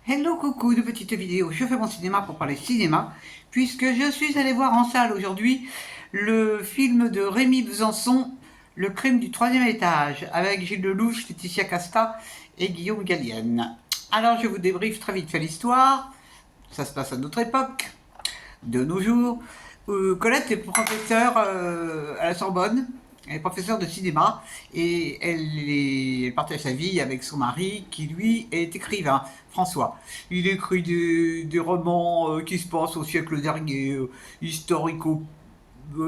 Hello coucou, une petite vidéo, je fais mon cinéma pour parler cinéma, puisque je suis allé voir en salle aujourd'hui le film de Rémy Besançon, Le crime du troisième étage, avec Gilles Lelouch, Laetitia Casta et Guillaume Gallienne. Alors je vous débriefe très vite fait l'histoire, ça se passe à notre époque, de nos jours. Colette est professeure à la Sorbonne, elle est professeure de cinéma et elle partage sa vie avec son mari qui lui est écrivain, François. Il écrit des romans qui se passent au siècle dernier, historico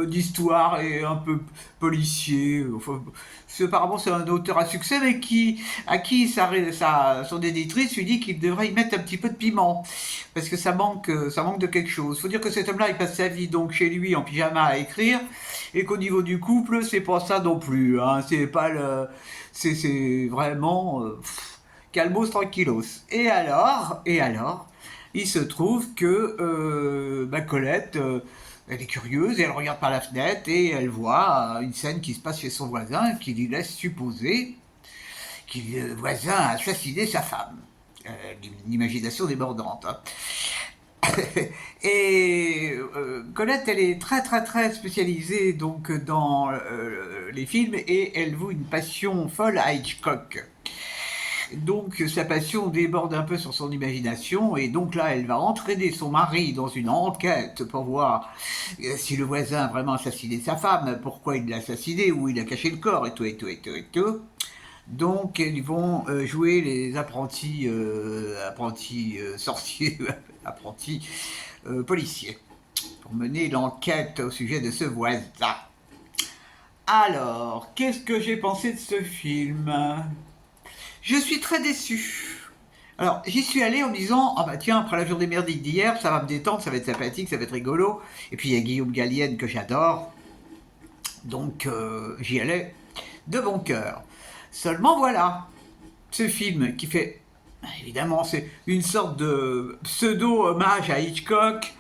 d'histoire et un peu policier. Enfin, apparemment, c'est un auteur à succès, mais à qui son éditrice lui dit qu'il devrait y mettre un petit peu de piment, parce que ça manque de quelque chose. Il faut dire que cet homme-là, il passe sa vie donc chez lui en pyjama à écrire, et qu'au niveau du couple, c'est pas ça non plus. Hein. C'est pas le, c'est vraiment calmos tranquillos. Et alors, il se trouve que Colette, elle est curieuse et elle regarde par la fenêtre et elle voit une scène qui se passe chez son voisin qui lui laisse supposer que le voisin a assassiné sa femme. Une imagination débordante. Hein. Et Colette, elle est très spécialisée donc dans les films et elle voue une passion folle à Hitchcock. Donc sa passion déborde un peu sur son imagination et donc là elle va entraîner son mari dans une enquête pour voir si le voisin a vraiment assassiné sa femme, pourquoi il l'a assassiné, où il a caché le corps et tout et tout et tout et tout. Donc ils vont jouer les apprentis sorciers, apprentis policiers pour mener l'enquête au sujet de ce voisin. Alors, qu'est-ce que j'ai pensé de ce film? Je suis très déçu. Alors, j'y suis allé en me disant, ah bah tiens, après la journée merdique d'hier, ça va me détendre, ça va être sympathique, ça va être rigolo. Et puis il y a Guillaume Gallienne que j'adore, donc j'y allais de bon cœur. Seulement voilà, ce film qui fait, évidemment, c'est une sorte de pseudo-hommage à Hitchcock,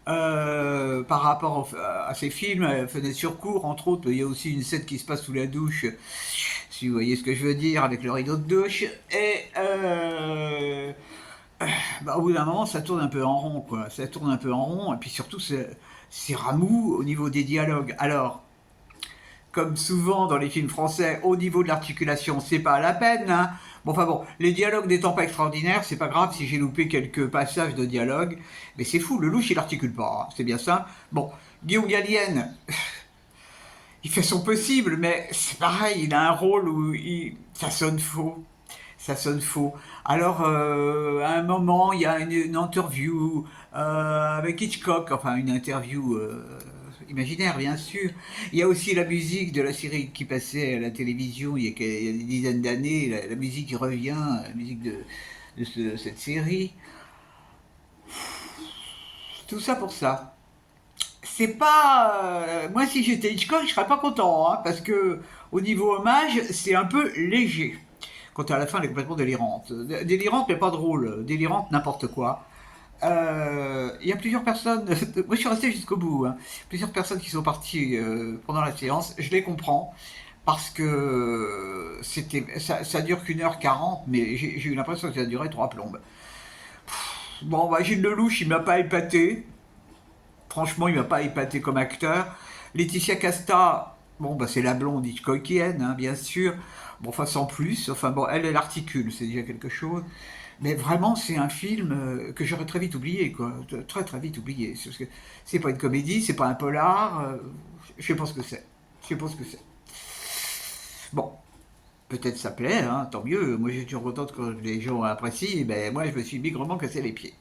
par rapport à ses films, Fenêtre sur cour, entre autres. Il y a aussi une scène qui se passe sous la douche, si vous voyez ce que je veux dire, avec le rideau de douche. Et au bout d'un moment, ça tourne un peu en rond, quoi. Ça tourne un peu en rond, et puis surtout, c'est ramou au niveau des dialogues. Alors, comme souvent dans les films français, au niveau de l'articulation, c'est pas à la peine. Hein. Bon, enfin bon, les dialogues n'étant pas extraordinaires, c'est pas grave si j'ai loupé quelques passages de dialogue, mais c'est fou, le louche il articule pas, hein, c'est bien ça. Bon, Guillaume Gallienne, il fait son possible, mais c'est pareil, il a un rôle où ça sonne faux. Ça sonne faux. Alors, à un moment, il y a une interview avec Hitchcock, enfin une interview imaginaire, bien sûr. Il y a aussi la musique de la série qui passait à la télévision il y a des dizaines d'années, la musique qui revient, la musique de cette série. Tout ça pour ça. C'est pas. Moi, si j'étais Hitchcock, je serais pas content, hein, parce que au niveau hommage, c'est un peu léger. Quand à la fin, elle est complètement délirante. Délirante, mais pas drôle. Délirante, n'importe quoi. Il y a plusieurs personnes. Moi, je suis resté jusqu'au bout. Hein. Plusieurs personnes qui sont parties pendant la séance. Je les comprends. Parce que ça dure qu'une heure 40, mais j'ai eu l'impression que ça a duré trois plombes. Bon, bah, Gilles Lelouch, il m'a pas épaté. Franchement, il m'a pas épaté comme acteur. Laetitia Casta, bon, bah, c'est la blonde Hitchcockienne, hein, bien sûr. Bon, enfin, sans plus. Enfin, bon, elle articule, c'est déjà quelque chose. Mais vraiment, c'est un film que j'aurais très vite oublié, quoi. Très vite oublié. Parce que c'est pas une comédie, c'est pas un polar. Je sais pas ce que c'est. Je sais pas ce que c'est. Bon, peut-être ça plaît, hein, tant mieux. Moi, j'ai toujours content quand les gens apprécient. Ben, moi, je me suis bigrement cassé les pieds.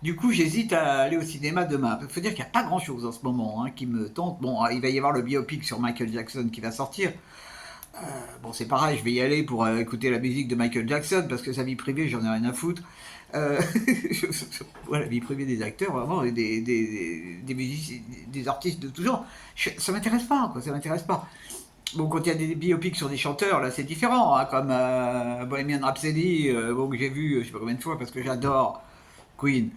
Du coup, j'hésite à aller au cinéma demain. Il faut dire qu'il n'y a pas grand-chose en ce moment hein, qui me tente. Bon, il va y avoir le biopic sur Michael Jackson qui va sortir. Bon, c'est pareil, je vais y aller pour écouter la musique de Michael Jackson parce que sa vie privée, j'en ai rien à foutre. Euh, ouais, la vie privée des acteurs, vraiment, et des musiciens, des artistes de tout genre, ça m'intéresse pas, quoi, ça m'intéresse pas. Bon, quand il y a des biopics sur des chanteurs, là, c'est différent, hein, comme Bohemian Rhapsody, bon, que j'ai vu, je sais pas combien de fois, parce que j'adore Queen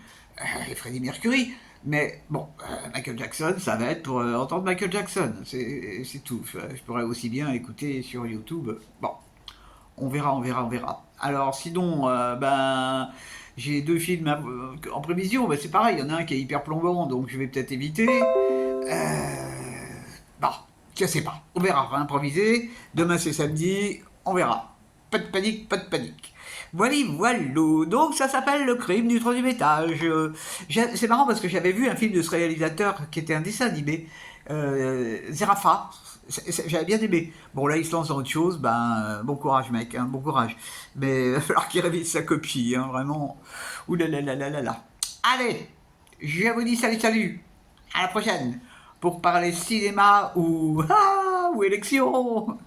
et Freddie Mercury. Mais bon, Michael Jackson, ça va être pour entendre Michael Jackson, c'est tout. Je pourrais aussi bien écouter sur YouTube. Bon, on verra. Alors sinon, j'ai 2 films en prévision, bah, c'est pareil, il y en a un qui est hyper plombant, donc je vais peut-être éviter. Bon, je sais pas, on verra, on va improviser. Demain c'est samedi, on verra. Pas de panique, pas de panique. Voilà, voilà. Donc ça s'appelle Le Crime du troisième étage. C'est marrant parce que j'avais vu un film de ce réalisateur qui était un dessin animé, Zerafa. J'avais bien aimé. Bon là il se lance dans autre chose, ben bon courage mec, hein, bon courage. Mais il va falloir qu'il révise sa copie, hein, vraiment. Ouh là là là là là là. Allez, je vous dis salut salut. À la prochaine pour parler cinéma ou, ou élection.